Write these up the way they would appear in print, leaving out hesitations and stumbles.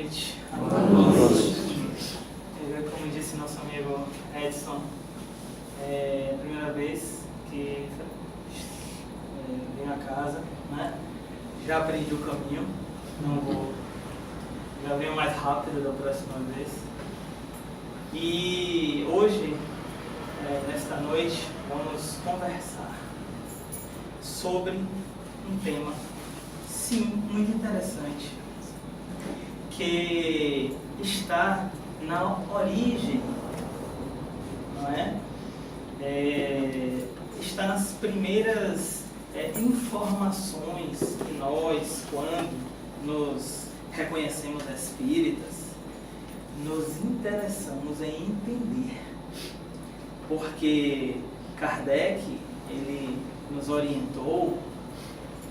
noite. Boa noite. Como disse nosso amigo Edson, é a primeira vez que venho a casa, né? Já aprendi o caminho, já venho mais rápido da próxima vez. E hoje, nesta noite, vamos conversar sobre um tema, sim, muito interessante, que está na origem, não é? Está nas primeiras informações que nós, quando nos reconhecemos espíritas, nos interessamos em entender. Porque Kardec, ele nos orientou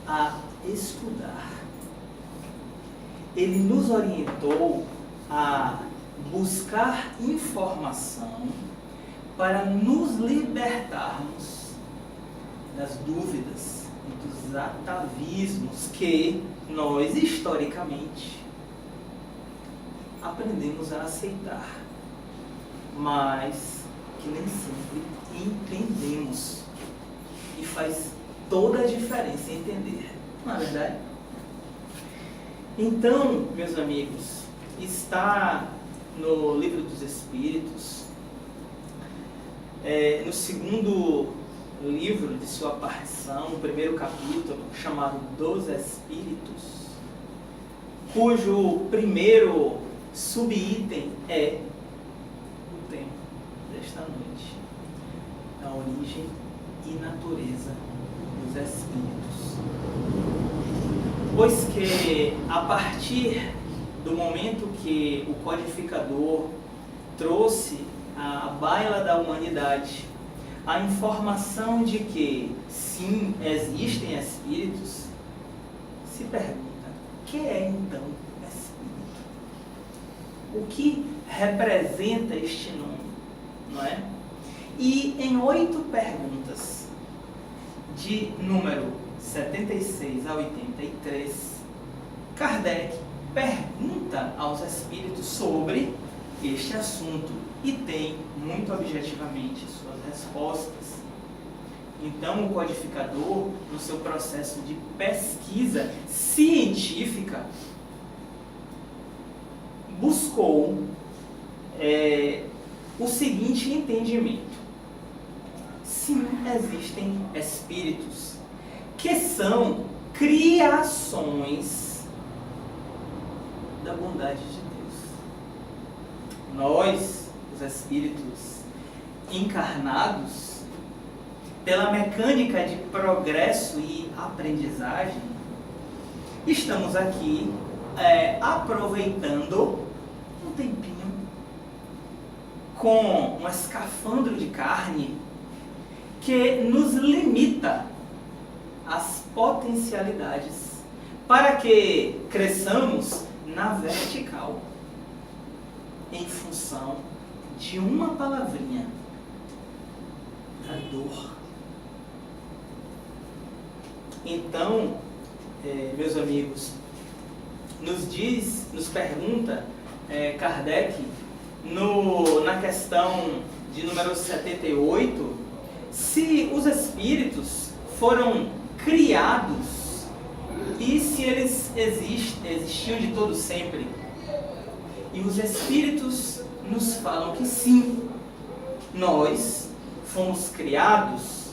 a estudar. Ele nos orientou a buscar informação para nos libertarmos das dúvidas e dos atavismos que nós, historicamente, aprendemos a aceitar, mas que nem sempre entendemos. E faz toda a diferença entender, não é verdade? Então, meus amigos, está no Livro dos Espíritos, no segundo livro de sua partição, no primeiro capítulo, chamado Dos Espíritos, cujo primeiro subitem é o tema desta noite: a origem e natureza dos espíritos. Pois que, a partir do momento que o codificador trouxe à baila da humanidade a informação de que, sim, existem espíritos, se pergunta: o que é então espírito? O que representa este nome, não é? E em 8 perguntas, de número 76 a 83, Kardec pergunta aos espíritos sobre este assunto e tem, muito objetivamente, suas respostas. Então, o codificador, no seu processo de pesquisa científica, buscou o seguinte entendimento: sim, existem espíritos que são criações da bondade de Deus. Nós, os espíritos encarnados, pela mecânica de progresso e aprendizagem, estamos aqui aproveitando um tempinho com um escafandro de carne que nos limita as potencialidades para que cresçamos na vertical, em função de uma palavrinha: a dor. Então, meus amigos, nos pergunta Kardec, na questão de número 78, se os espíritos foram criados e se eles existiam de todo sempre. E os espíritos nos falam que sim, nós fomos criados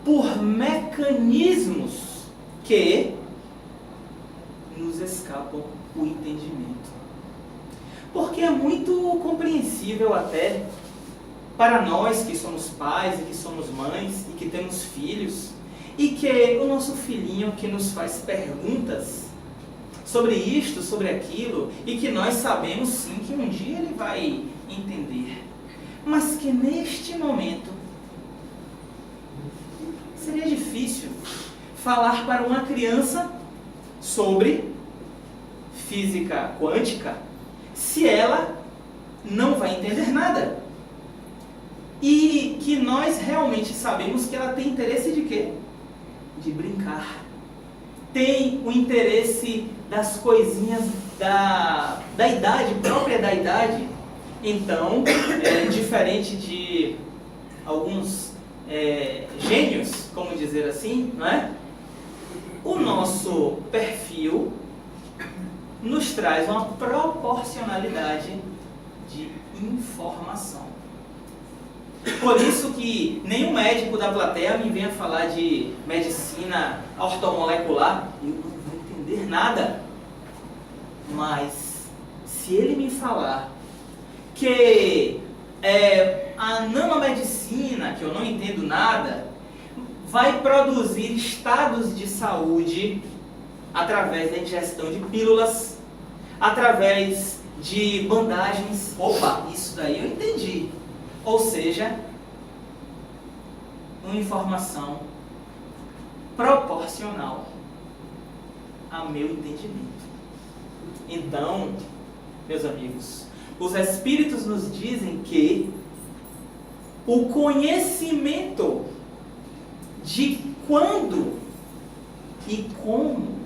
por mecanismos que nos escapam o entendimento. Porque é muito compreensível até para nós que somos pais e que somos mães e que temos filhos, e que o nosso filhinho que nos faz perguntas sobre isto, sobre aquilo, e que nós sabemos sim que um dia ele vai entender, mas que neste momento seria difícil falar para uma criança sobre física quântica se ela não vai entender nada. E que nós realmente sabemos que ela tem interesse de quê? De brincar. Tem o interesse das coisinhas da idade, própria da idade, então, diferente de alguns gênios, como dizer assim, não é? O nosso perfil nos traz uma proporcionalidade de informação. Por isso que nenhum médico da plateia me venha falar de medicina ortomolecular, eu não vou entender nada. Mas, se ele me falar que a nanomedicina, que eu não entendo nada, vai produzir estados de saúde através da ingestão de pílulas, através de bandagens. Opa, isso daí eu entendi. Ou seja, uma informação proporcional ao meu entendimento. Então, meus amigos, os Espíritos nos dizem que o conhecimento de quando e como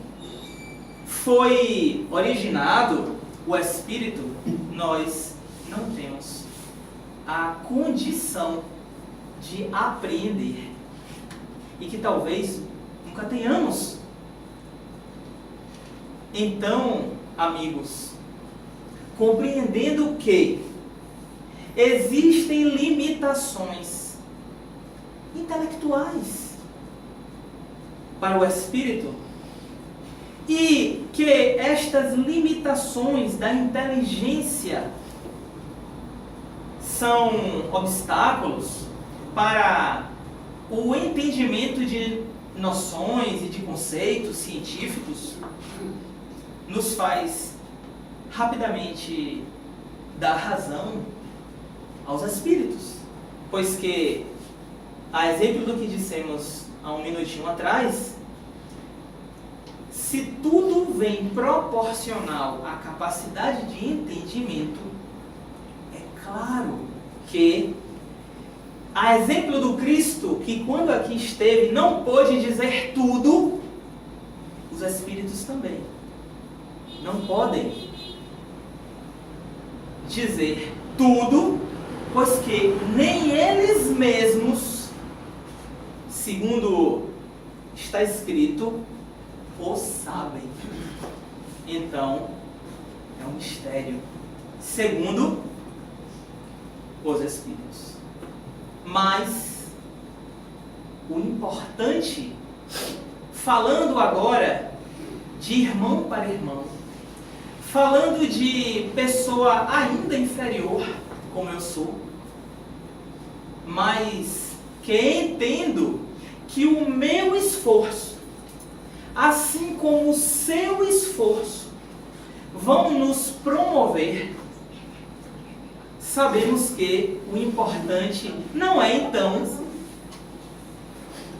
foi originado o Espírito, nós não temos a condição de apreender e que talvez nunca tenhamos. Então, amigos, compreendendo que existem limitações intelectuais para o espírito e que estas limitações da inteligência são obstáculos para o entendimento de noções e de conceitos científicos, nos faz rapidamente dar razão aos espíritos, pois que, a exemplo do que dissemos há um minutinho atrás, se tudo vem proporcional à capacidade de entendimento, é claro que, a exemplo do Cristo, que quando aqui esteve não pôde dizer tudo, os espíritos também não podem dizer tudo, pois que nem eles mesmos, segundo está escrito, o sabem. Então, é um mistério, segundo os Espíritos. Mas, o importante, falando agora de irmão para irmão, falando de pessoa ainda inferior, como eu sou, mas que entendo que o meu esforço, assim como o seu esforço, vão nos promover, sabemos que o importante não é então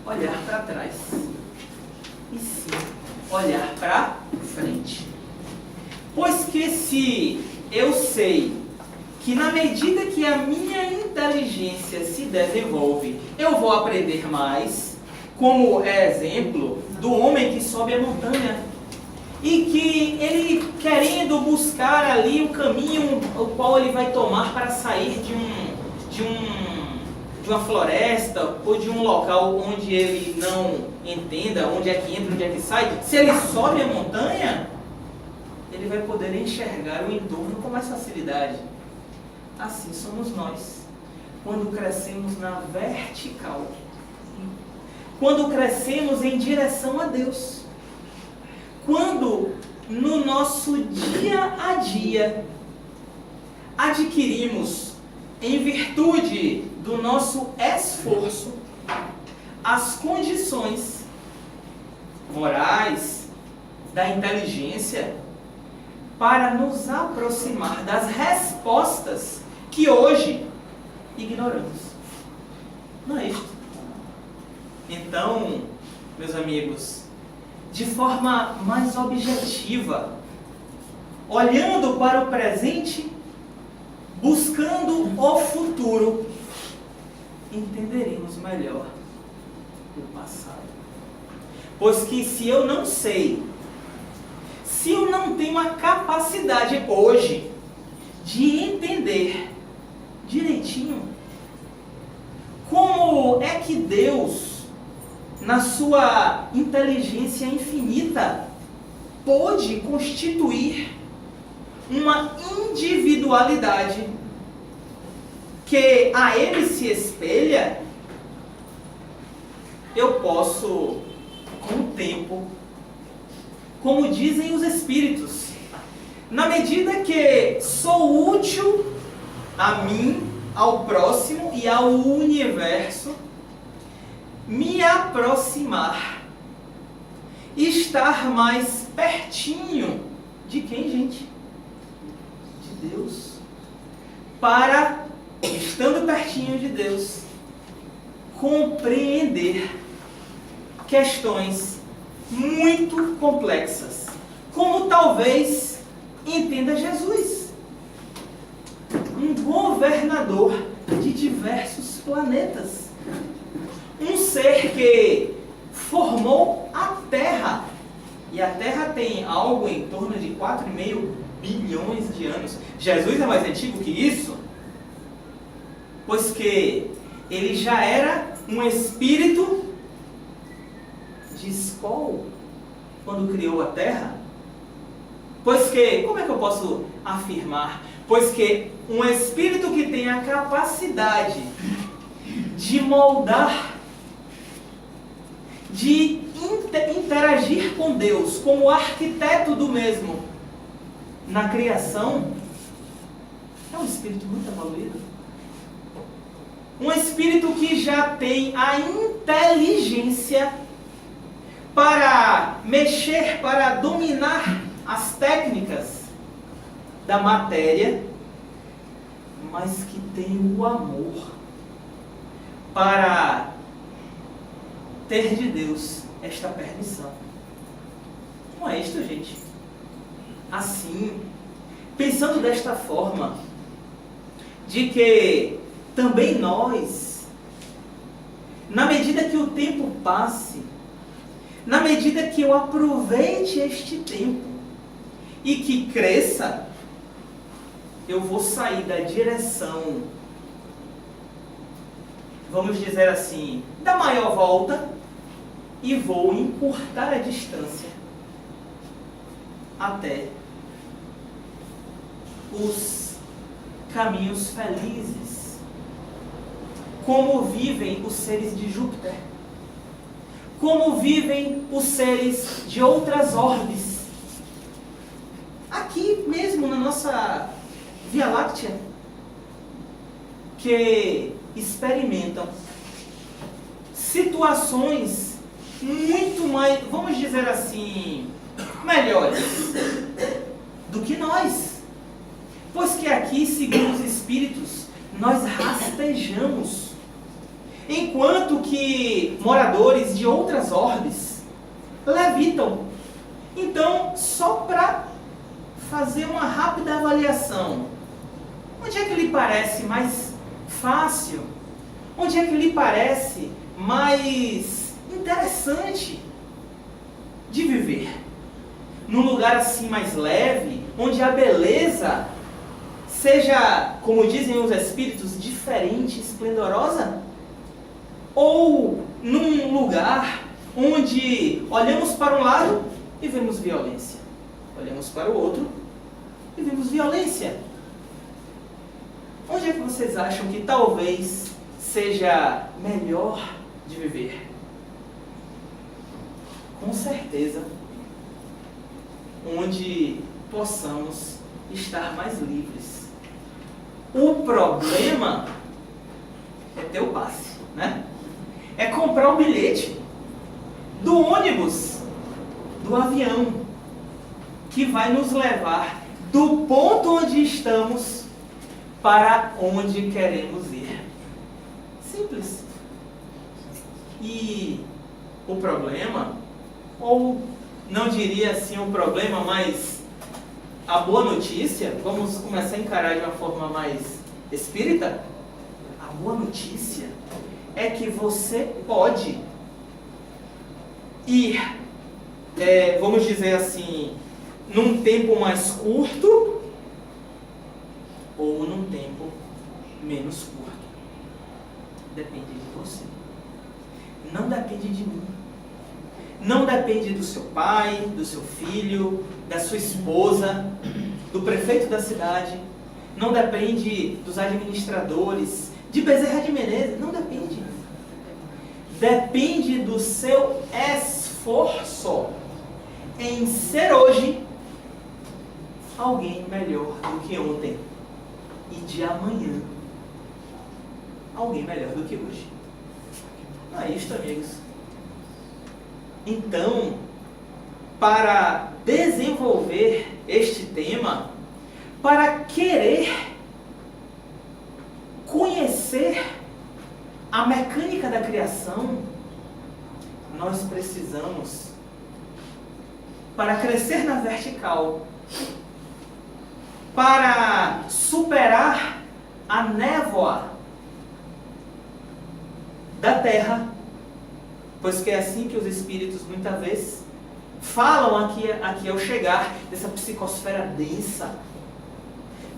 olhar para trás, e sim olhar para frente. Pois que se eu sei que na medida que a minha inteligência se desenvolve, eu vou aprender mais, como é exemplo do homem que sobe a montanha, e que ele querendo buscar ali o caminho o qual ele vai tomar para sair de uma floresta ou de um local onde ele não entenda onde é que entra, onde é que sai, se ele sobe a montanha, ele vai poder enxergar o entorno com mais facilidade. Assim somos nós, quando crescemos na vertical, quando crescemos em direção a Deus, quando no nosso dia a dia adquirimos, em virtude do nosso esforço, as condições morais, da inteligência, para nos aproximar das respostas que hoje ignoramos. Não é isto? Então, meus amigos, de forma mais objetiva, olhando para o presente, buscando o futuro, entenderemos melhor o passado. Pois que se eu não sei, se eu não tenho a capacidade hoje de entender direitinho como é que Deus, na sua inteligência infinita, pôde constituir uma individualidade que a Ele se espelha, eu posso, com o tempo, como dizem os Espíritos, na medida que sou útil a mim, ao próximo e ao universo, me aproximar, estar mais pertinho de quem, gente? De Deus. Para, estando pertinho de Deus, compreender questões muito complexas, como talvez entenda Jesus, um governador de diversos planetas, um ser que formou a Terra, e a Terra tem algo em torno de 4,5 bilhões de anos. Jesus é mais antigo que isso, pois que ele já era um espírito de Skol quando criou a Terra. Pois que, como é que eu posso afirmar? Pois que um espírito que tem a capacidade de moldar, de interagir com Deus como arquiteto do mesmo na criação, é um espírito muito evoluído. Um espírito que já tem a inteligência para mexer, para dominar as técnicas da matéria, mas que tem o amor para ter de Deus esta permissão. Não é isto, gente? Assim, pensando desta forma, de que também nós, na medida que o tempo passe, na medida que eu aproveite este tempo e que cresça, eu vou sair da direção, vamos dizer assim, da maior volta e vou encurtar a distância até os caminhos felizes, como vivem os seres de Júpiter, como vivem os seres de outras orbes, aqui mesmo na nossa Via Láctea, que experimentam situações muito mais, vamos dizer assim, melhores do que nós. Pois que aqui, segundo os Espíritos, nós rastejamos, enquanto que moradores de outras orbes levitam. Então, só para fazer uma rápida avaliação, onde é que lhe parece mais fácil? Onde é que lhe parece mais interessante de viver? Num lugar assim mais leve, onde a beleza seja, como dizem os Espíritos, diferente, esplendorosa? Ou num lugar onde olhamos para um lado e vemos violência, olhamos para o outro e vemos violência? Onde é que vocês acham que talvez seja melhor de viver? Com certeza, onde possamos estar mais livres. O problema é ter o passe, né? É comprar o bilhete do ônibus, do avião, que vai nos levar do ponto onde estamos para onde queremos ir. Simples. E o problema, ou não diria assim o problema, mas a boa notícia, vamos começar a encarar de uma forma mais espírita. A boa notícia é que você pode ir, vamos dizer assim, num tempo mais curto ou num tempo menos curto. Depende de você. Não depende de mim. Não depende do seu pai, do seu filho, da sua esposa, do prefeito da cidade. Não depende dos administradores, de Bezerra de Menezes. Não depende. Depende do seu esforço em ser hoje alguém melhor do que ontem. E de amanhã, alguém melhor do que hoje. Não é isto, amigos? Então, para desenvolver este tema, para querer conhecer a mecânica da criação, nós precisamos, para crescer na vertical, para superar a névoa da terra, pois que é assim que os espíritos muitas vezes falam aqui ao chegar dessa psicosfera densa,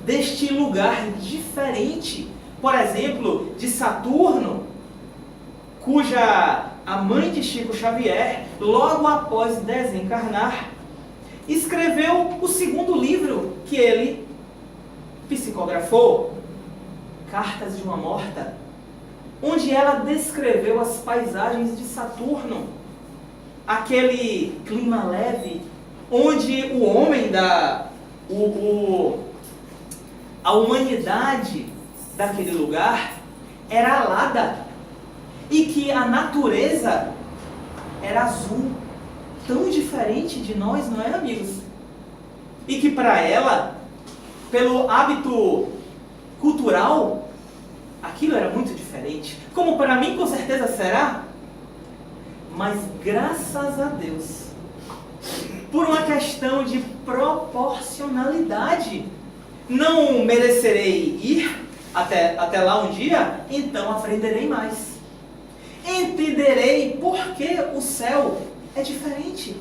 deste lugar diferente, por exemplo, de Saturno, cuja a mãe de Chico Xavier, logo após desencarnar, escreveu o segundo livro que ele psicografou, Cartas de uma Morta, onde ela descreveu as paisagens de Saturno, aquele clima leve, onde o homem, a humanidade daquele lugar era alada, e que a natureza era azul, tão diferente de nós, não é, amigos? E que para ela, pelo hábito cultural, aquilo era muito diferente. Como para mim, com certeza será. Mas graças a Deus, por uma questão de proporcionalidade, não merecerei ir até lá um dia, então aprenderei mais. Entenderei por que o céu é diferente.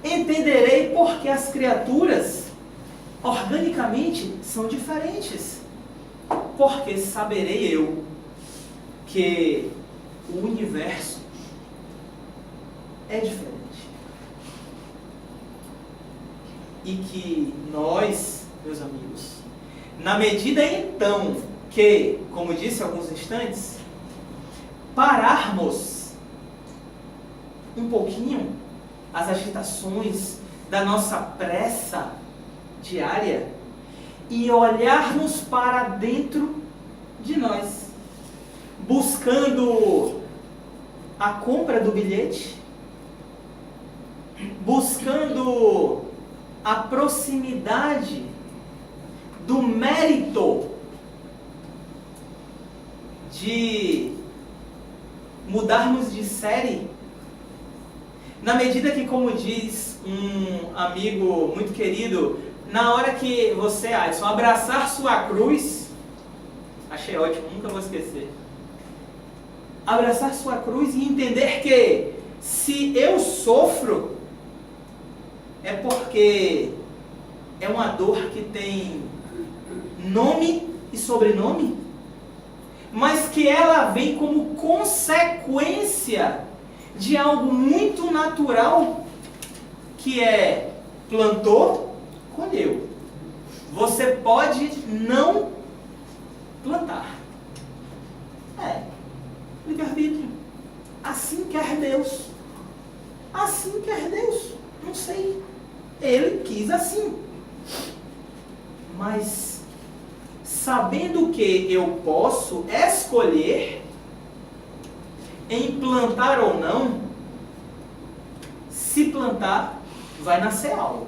Entenderei por que as criaturas, organicamente, são diferentes. Porque saberei eu que o universo é diferente. E que nós, meus amigos, na medida então que, como disse há alguns instantes, pararmos um pouquinho as agitações da nossa pressa diária e olharmos para dentro de nós, buscando a compra do bilhete, buscando a proximidade do mérito de mudarmos de série, na medida que, como diz um amigo muito querido, na hora que você, Adson, abraçar sua cruz, achei ótimo, nunca vou esquecer, abraçar sua cruz e entender que se eu sofro, é porque é uma dor que tem nome e sobrenome, mas que ela vem como consequência de algo muito natural, que é plantou, colheu. Você pode não plantar. Livre-arbítrio. Assim quer Deus. Assim quer Deus. Não sei. Ele quis assim. Mas, sabendo que eu posso escolher em plantar ou não, se plantar, vai nascer algo.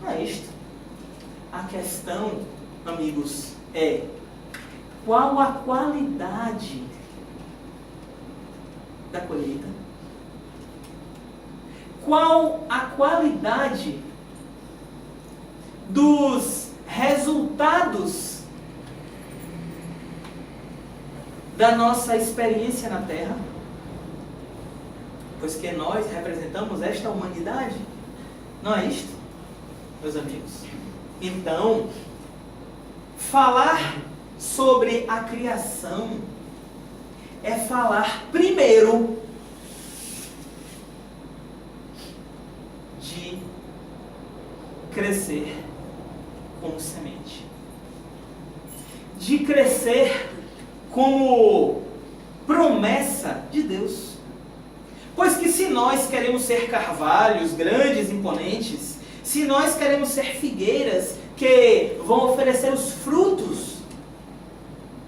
Não é isto. A questão, amigos, é qual a qualidade da colheita? Qual a qualidade dos resultados da nossa experiência na Terra? Pois que nós representamos esta humanidade, não é isto? meus amigos. Então, falar sobre a criação é falar primeiro de crescer como semente, de crescer como promessa de Deus. Pois que se nós queremos ser carvalhos grandes, imponentes, se nós queremos ser figueiras que vão oferecer os frutos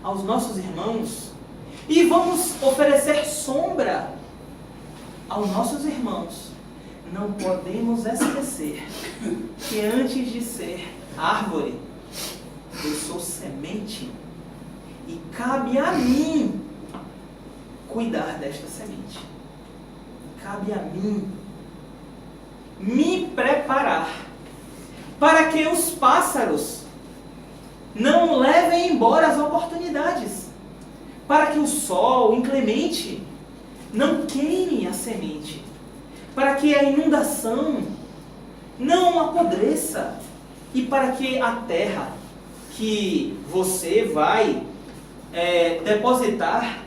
aos nossos irmãos, e vamos oferecer sombra aos nossos irmãos, não podemos esquecer que antes de ser árvore, eu sou semente, e cabe a mim cuidar desta semente. Cabe a mim me preparar para que os pássaros não levem embora as oportunidades, para que o sol inclemente não queime a semente, para que a inundação não apodreça, e para que a terra que você vai depositar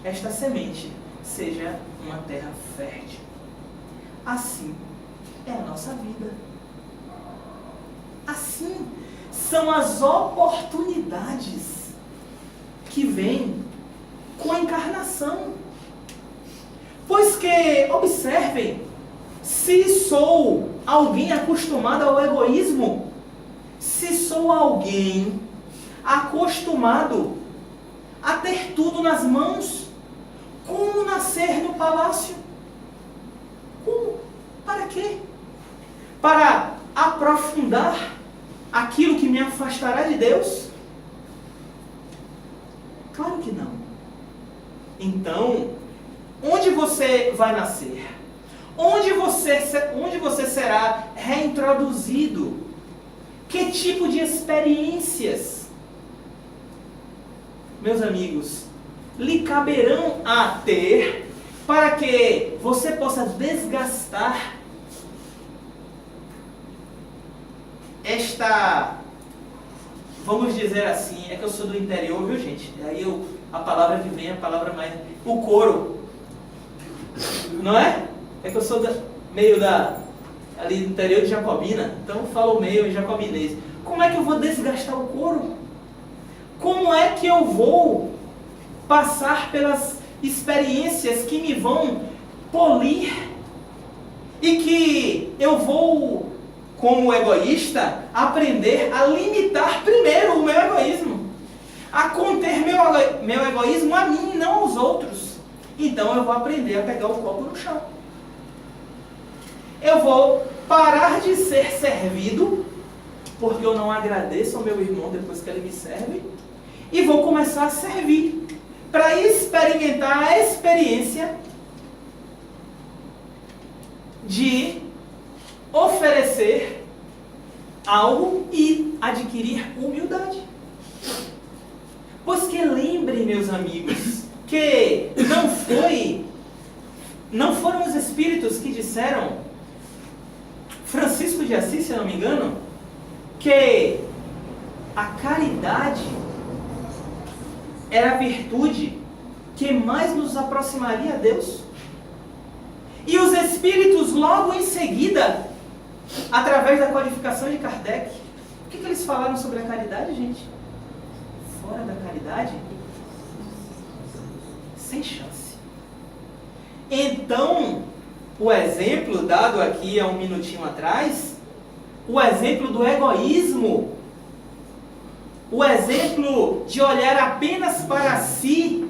esta semente seja uma terra fértil. Assim é a nossa vida. Assim são as oportunidades que vêm com a encarnação. Pois que, observem, se sou alguém acostumado ao egoísmo, se sou alguém acostumado a ter tudo nas mãos, como nascer no palácio? Como? Para quê? Para aprofundar aquilo que me afastará de Deus? Claro que não. Então, onde você vai nascer? Onde você será reintroduzido? Que tipo de experiências, meus amigos, lhe caberão a ter para que você possa desgastar esta, vamos dizer assim, é que eu sou do interior, viu, gente? Aí a palavra que vem é a palavra mais, o couro, não é? É que eu sou ali do interior de Jacobina, então eu falo meio jacobinês. Como é que eu vou desgastar o couro? Como é que eu vou passar pelas experiências que me vão polir e que eu vou, como egoísta, aprender a limitar primeiro o meu egoísmo, a conter meu egoísmo a mim e não aos outros? Então eu vou aprender a pegar o copo no chão. Eu vou parar de ser servido, porque eu não agradeço ao meu irmão depois que ele me serve, e vou começar a servir, para experimentar a experiência de oferecer algo e adquirir humildade. Pois que lembrem, meus amigos, que não foram os espíritos que disseram, Francisco de Assis, se eu não me engano, que a caridade era a virtude que mais nos aproximaria a Deus. E os espíritos logo em seguida, através da qualificação de Kardec, o que eles falaram sobre a caridade, gente? Fora da caridade, sem chance. Então, o exemplo dado aqui há um minutinho atrás, o exemplo do egoísmo, o exemplo de olhar apenas para si,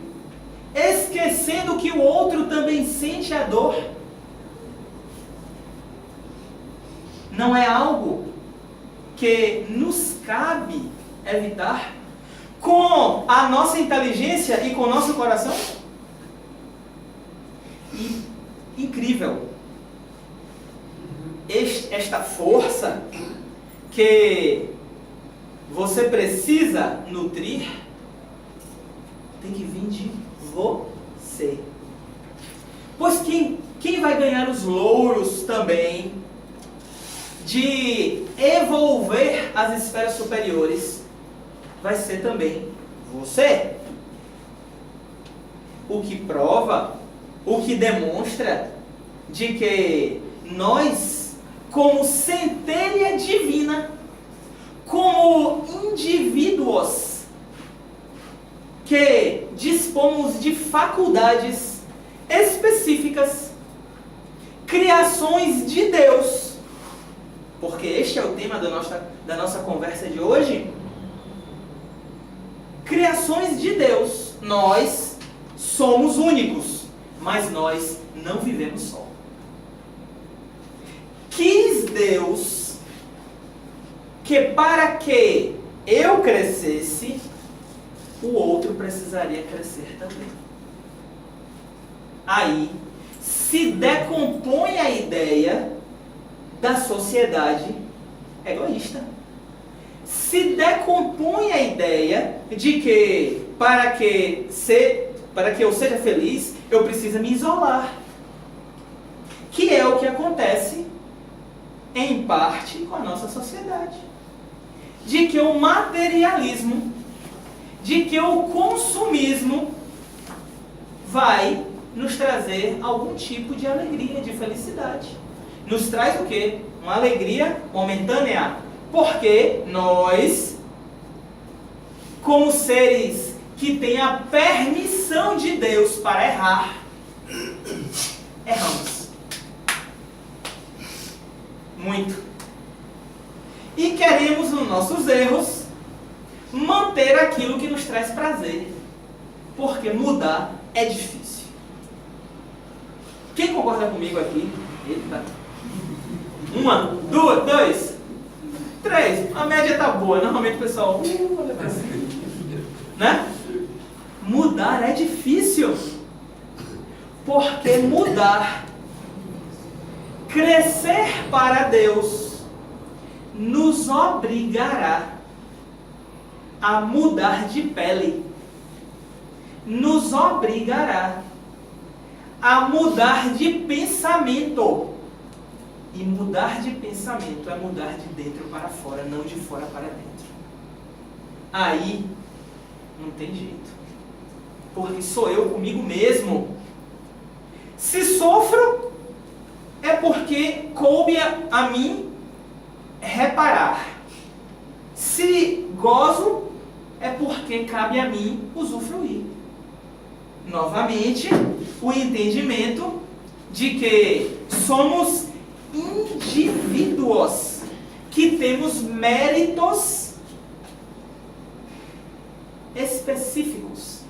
esquecendo que o outro também sente a dor, não é algo que nos cabe evitar com a nossa inteligência e com o nosso coração? E incrível, esta força que você precisa nutrir tem que vir de você. Pois quem vai ganhar os louros também de evolver as esferas superiores, vai ser também você. O que prova, o que demonstra de que nós, como centelha divina, como indivíduos que dispomos de faculdades específicas, criações de Deus, porque este é o tema da nossa conversa de hoje. Criações de Deus. Nós somos únicos, mas nós não vivemos só. Quis Deus que para que eu crescesse, o outro precisaria crescer também. Aí se decompõe a ideia da sociedade egoísta. Se decompõe a ideia de que para que eu seja feliz, eu preciso me isolar. Que é o que acontece, em parte, com a nossa sociedade. De que o materialismo, de que o consumismo vai nos trazer algum tipo de alegria, de felicidade. Nos traz o quê? Uma alegria momentânea. Porque nós, como seres que têm a permissão de Deus para errar, erramos. Muito. E queremos, nos nossos erros, manter aquilo que nos traz prazer. Porque mudar é difícil. Quem concorda comigo aqui? Eita. 1, 2, 2, 3. A média tá boa. Normalmente o pessoal... olha pra cima. Né? Mudar é difícil. Porque mudar, crescer para Deus, nos obrigará a mudar de pele. Nos obrigará a mudar de pensamento. E mudar de pensamento é mudar de dentro para fora, não de fora para dentro. Aí não tem jeito. Porque sou eu comigo mesmo. Se sofro, é porque coube a mim reparar. Se gozo, é porque cabe a mim usufruir. Novamente, o entendimento de que somos indivíduos que temos méritos específicos,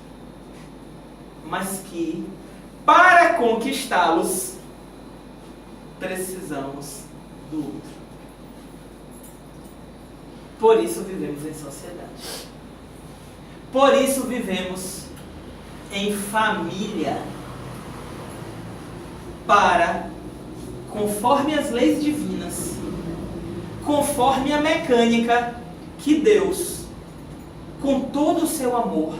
mas que, para conquistá-los, precisamos do outro. Por isso vivemos em sociedade. Por isso vivemos em família. Para, conforme as leis divinas, conforme a mecânica que Deus, com todo o seu amor,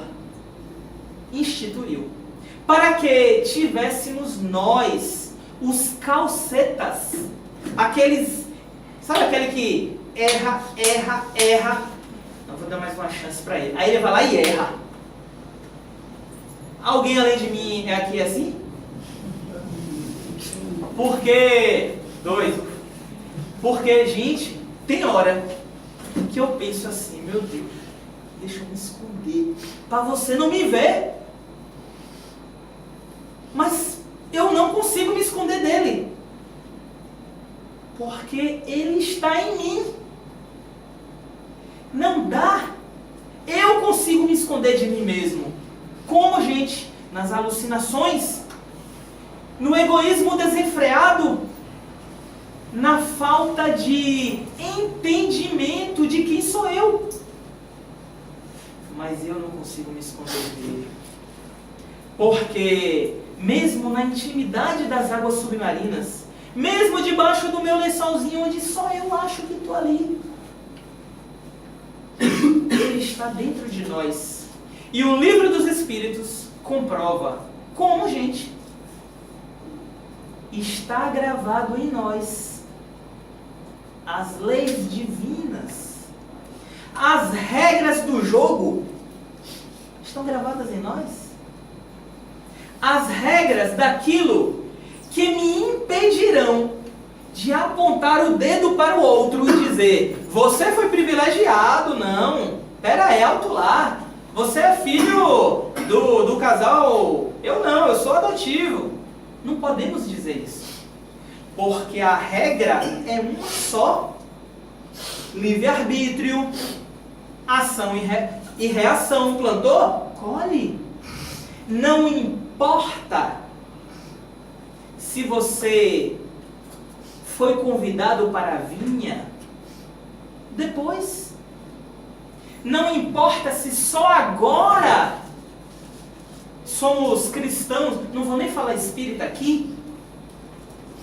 instituiu. Para que tivéssemos nós, os calcetas, aqueles, sabe aquele que erra, não vou dar mais uma chance para ele, aí ele vai lá e erra. Alguém além de mim é aqui assim? Porque, gente, tem hora que eu penso assim, meu Deus, deixa eu me esconder, para você não me ver. Mas eu não consigo me esconder dele. Porque ele está em mim. Não dá. Eu consigo me esconder de mim mesmo. Como, gente? Nas alucinações, no egoísmo desenfreado, na falta de entendimento de quem sou eu. Mas eu não consigo me esconder dele. Porque, mesmo na intimidade das águas submarinas, mesmo debaixo do meu lençolzinho, onde só eu acho que estou ali, ele está dentro de nós. E o livro dos Espíritos comprova como, gente, está gravado em nós. as leis divinas, as regras do jogo estão gravadas em nós. As regras daquilo que me impedirão de apontar o dedo para o outro e dizer: você foi privilegiado, não, pera, é alto lá, você é filho do casal, eu não, eu sou adotivo. Não podemos dizer isso, porque a regra é uma só: livre-arbítrio, ação e reação. Plantou? Colhe. Não importa se você foi convidado para a vinha depois. Não importa se só agora somos cristãos. Não vou nem falar espírita aqui,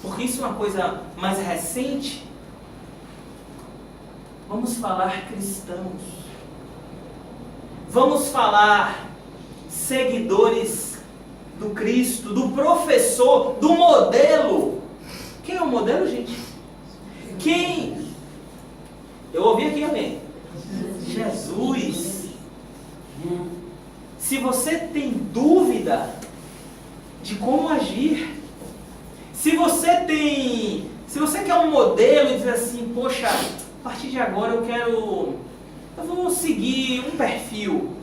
porque isso é uma coisa mais recente. Vamos falar cristãos. Vamos falar seguidores do Cristo, do professor, do modelo. Quem é o modelo, gente? Quem? Eu ouvi aqui, amém. Jesus. Se você tem dúvida de como agir, se você quer um modelo e diz assim: poxa, a partir de agora eu vou seguir um perfil.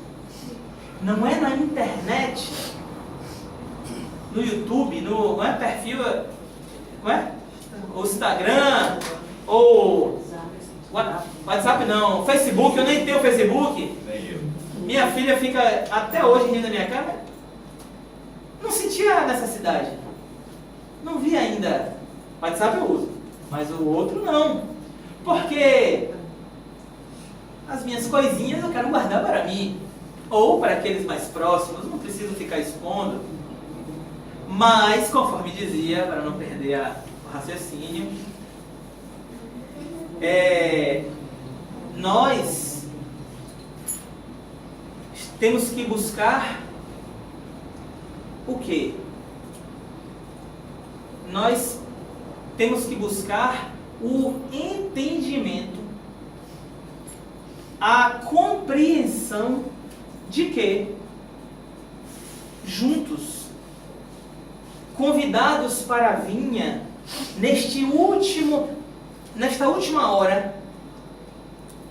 Não é na internet, no YouTube, não é perfil, não é? O Instagram, ou WhatsApp não, Facebook, eu nem tenho Facebook. Minha filha fica até hoje rindo da minha cara. Não sentia necessidade. Não vi ainda. WhatsApp eu uso, mas o outro não. Porque as minhas coisinhas eu quero guardar para mim. Ou para aqueles mais próximos, não preciso ficar expondo. Mas, conforme dizia, para não perder o raciocínio, nós temos que buscar o quê? Nós temos que buscar o entendimento, a compreensão de que, juntos, convidados para a vinha, nesta última hora,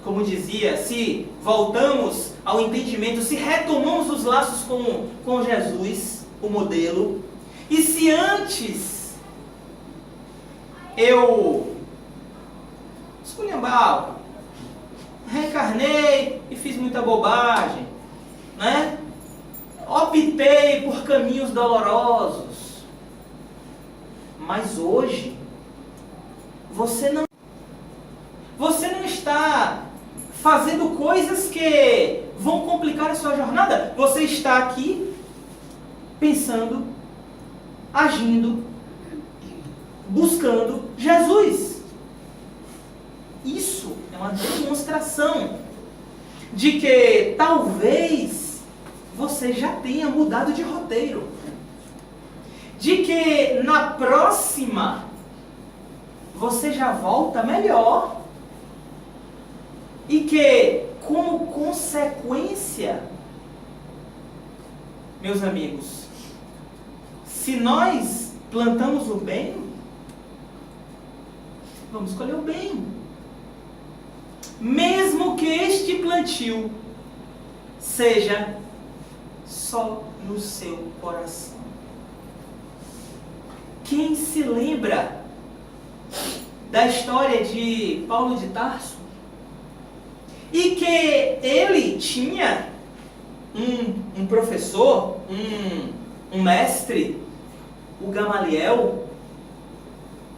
como dizia, se voltamos ao entendimento, se retomamos os laços com Jesus, o modelo, e se antes eu esculhambar, reencarnei e fiz muita bobagem, né? Optei por caminhos dolorosos, mas hoje você não está fazendo coisas que vão complicar a sua jornada. Você está aqui pensando, agindo, buscando Jesus. Isso é uma demonstração de que talvez você já tenha mudado de roteiro. De que na próxima você já volta melhor. E que, como consequência, meus amigos, se nós plantamos o bem, vamos colher o bem. Mesmo que este plantio seja só no seu coração. Quem se lembra da história de Paulo de Tarso? E que ele tinha um professor, um mestre, o Gamaliel,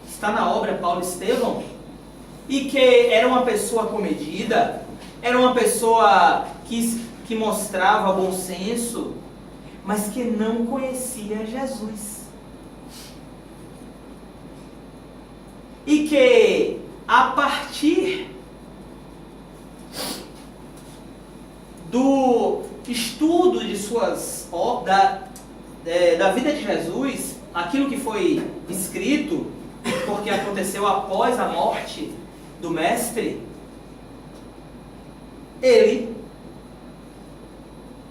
está na obra Paulo Estevão, e que era uma pessoa comedida, era uma pessoa que mostrava bom senso, mas que não conhecia Jesus. E que, a partir do estudo de da vida de Jesus, aquilo que foi escrito, porque aconteceu após a morte do mestre, ele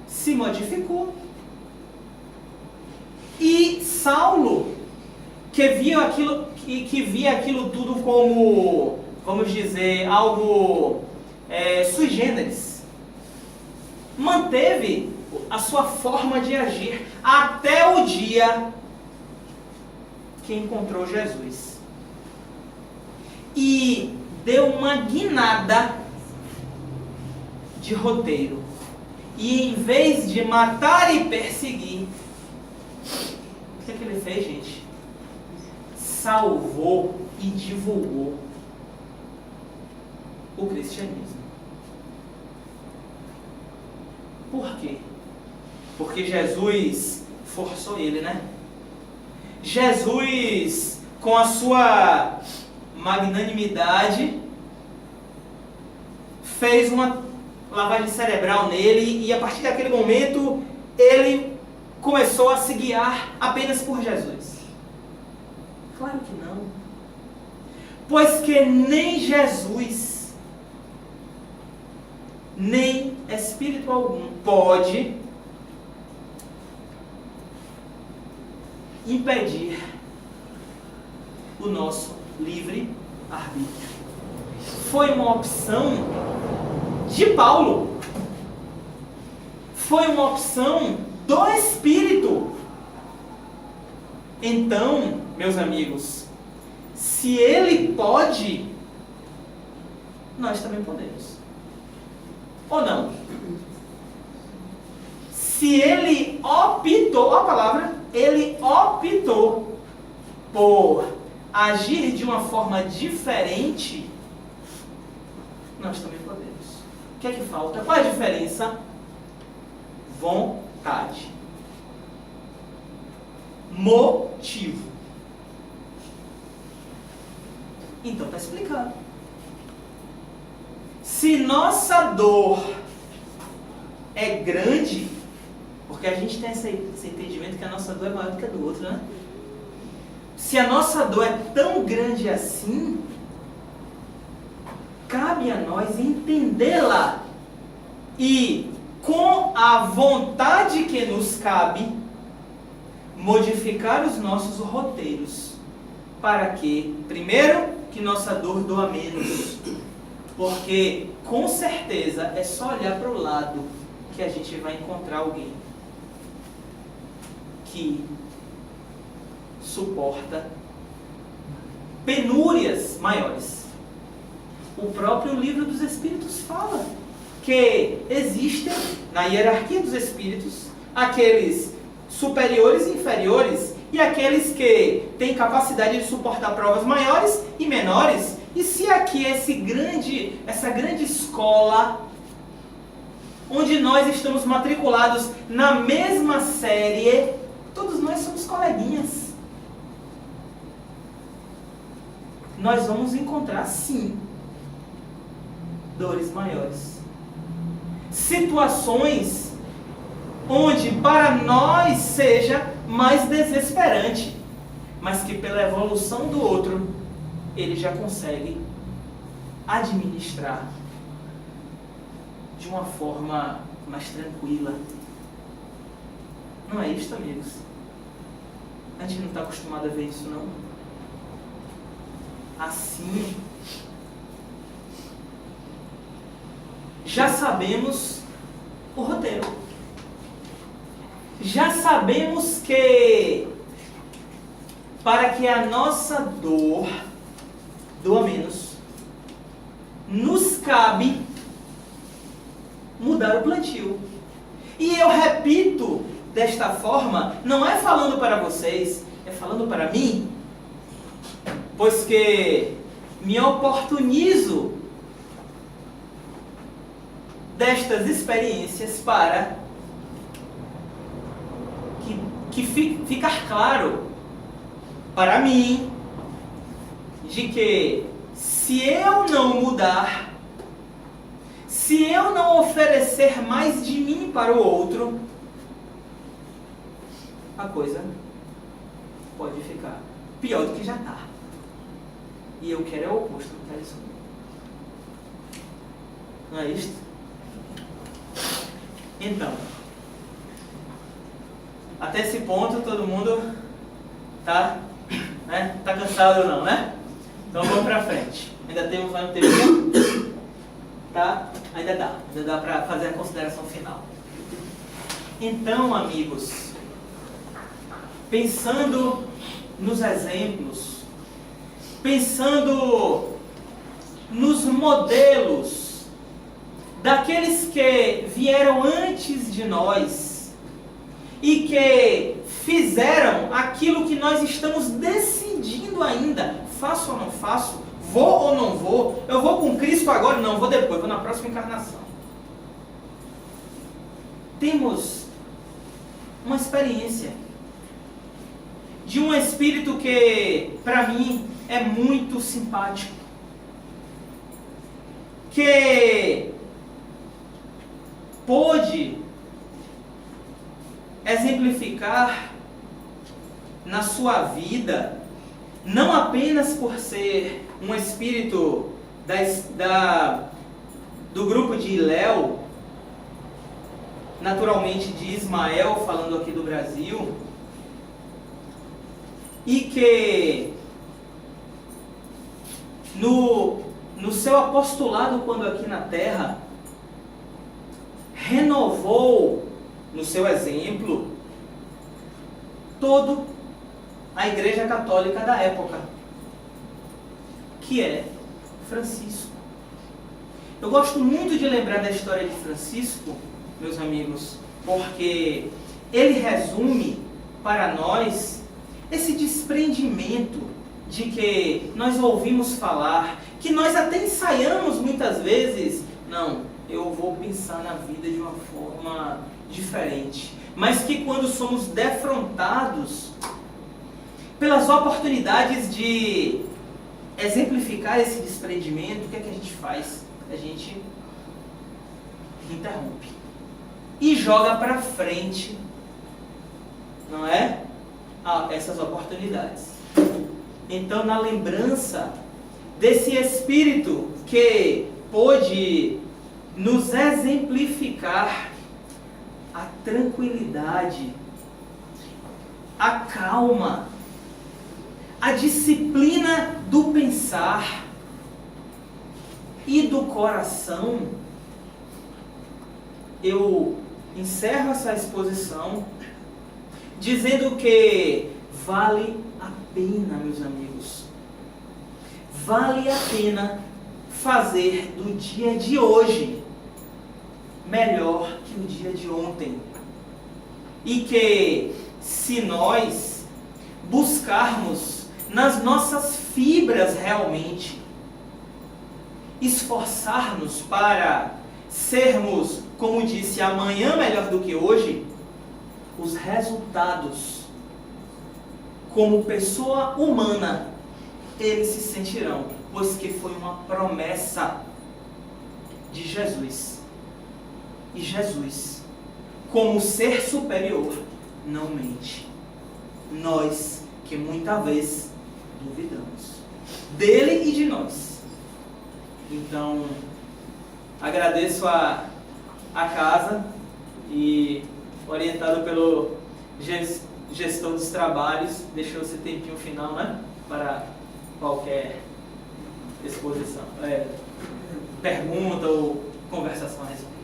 se modificou. E Saulo, que via aquilo tudo como, vamos dizer, algo sui generis, manteve a sua forma de agir até o dia que encontrou Jesus. E deu uma guinada de roteiro. E em vez de matar e perseguir, o que ele fez, gente? Salvou e divulgou o cristianismo. Por quê? Porque Jesus forçou ele, né? Jesus, com a sua magnanimidade, fez uma lavagem cerebral nele, e a partir daquele momento ele começou a se guiar apenas por Jesus. Claro que não. Pois que nem Jesus, nem espírito algum pode impedir o nosso livre arbítrio. Foi uma opção de Paulo. Foi uma opção do Espírito. Então, meus amigos, se ele pode, nós também podemos. Ou não? Se ele optou, a palavra, ele optou por agir de uma forma diferente, nós também podemos. O que é que falta? Qual é a diferença? Vontade. Motivo. Então está explicado. Se nossa dor é grande, porque a gente tem esse entendimento que a nossa dor é maior do que a do outro, né? Se a nossa dor é tão grande assim, cabe a nós entendê-la e, com a vontade que nos cabe, modificar os nossos roteiros para que, primeiro, que nossa dor doa menos, porque com certeza é só olhar para o lado que a gente vai encontrar alguém que suporta penúrias maiores. O próprio livro dos Espíritos fala que existem na hierarquia dos Espíritos aqueles superiores e inferiores, e aqueles que têm capacidade de suportar provas maiores e menores. E se aqui essa grande escola, onde nós estamos matriculados na mesma série, todos nós somos coleguinhas, nós vamos encontrar sim dores maiores, situações onde para nós seja mais desesperante, mas que pela evolução do outro, ele já consegue administrar de uma forma mais tranquila. Não é isso, amigos? A gente não está acostumado a ver isso, não. Assim, já sabemos o roteiro. Já sabemos que para que a nossa dor doa menos, nos cabe mudar o plantio. E eu repito desta forma, não é falando para vocês, é falando para mim, pois que me oportunizo destas experiências para que ficar claro para mim de que se eu não mudar, se eu não oferecer mais de mim para o outro, a coisa pode ficar pior do que já está. E eu quero é o oposto, não quero isso. Não é isto? Então, até esse ponto todo mundo tá cansado ou não, né? Então vamos pra frente. Ainda temos mais um tempo? Tá? Ainda dá para fazer a consideração final. Então, amigos, pensando nos exemplos, pensando nos modelos daqueles que vieram antes de nós e que fizeram aquilo que nós estamos decidindo ainda, faço ou não faço, vou ou não vou, eu vou com Cristo agora, não, vou depois, vou na próxima encarnação. Temos uma experiência de um espírito que, para mim, é muito simpático, que pôde exemplificar na sua vida, não apenas por ser um espírito do grupo de Iléu, naturalmente de Ismael, falando aqui do Brasil, e que no seu apostolado quando aqui na Terra, renovou no seu exemplo toda a Igreja Católica da época, que é Francisco. Eu gosto muito de lembrar da história de Francisco, meus amigos, porque ele resume para nós esse desprendimento de que nós ouvimos falar, que nós até ensaiamos muitas vezes. Não, eu vou pensar na vida de uma forma diferente. Mas que quando somos defrontados pelas oportunidades de exemplificar esse desprendimento, o que é que a gente faz? A gente interrompe e joga para frente, não é? Essas oportunidades. Então, na lembrança desse Espírito que pôde nos exemplificar a tranquilidade, a calma, a disciplina do pensar e do coração, eu encerro essa exposição dizendo que vale a pena, meus amigos, vale a pena fazer do dia de hoje melhor que o dia de ontem. E que se nós buscarmos nas nossas fibras realmente, esforçar-nos para sermos, como disse, amanhã melhor do que hoje, os resultados, como pessoa humana, eles se sentirão, pois que foi uma promessa de Jesus. E Jesus, como ser superior, não mente. Nós, que muitas vezes duvidamos dele e de nós. Então, agradeço a casa e, orientado pelo gestor dos trabalhos, deixou esse tempinho final, né, para qualquer exposição, pergunta ou conversação a respeito.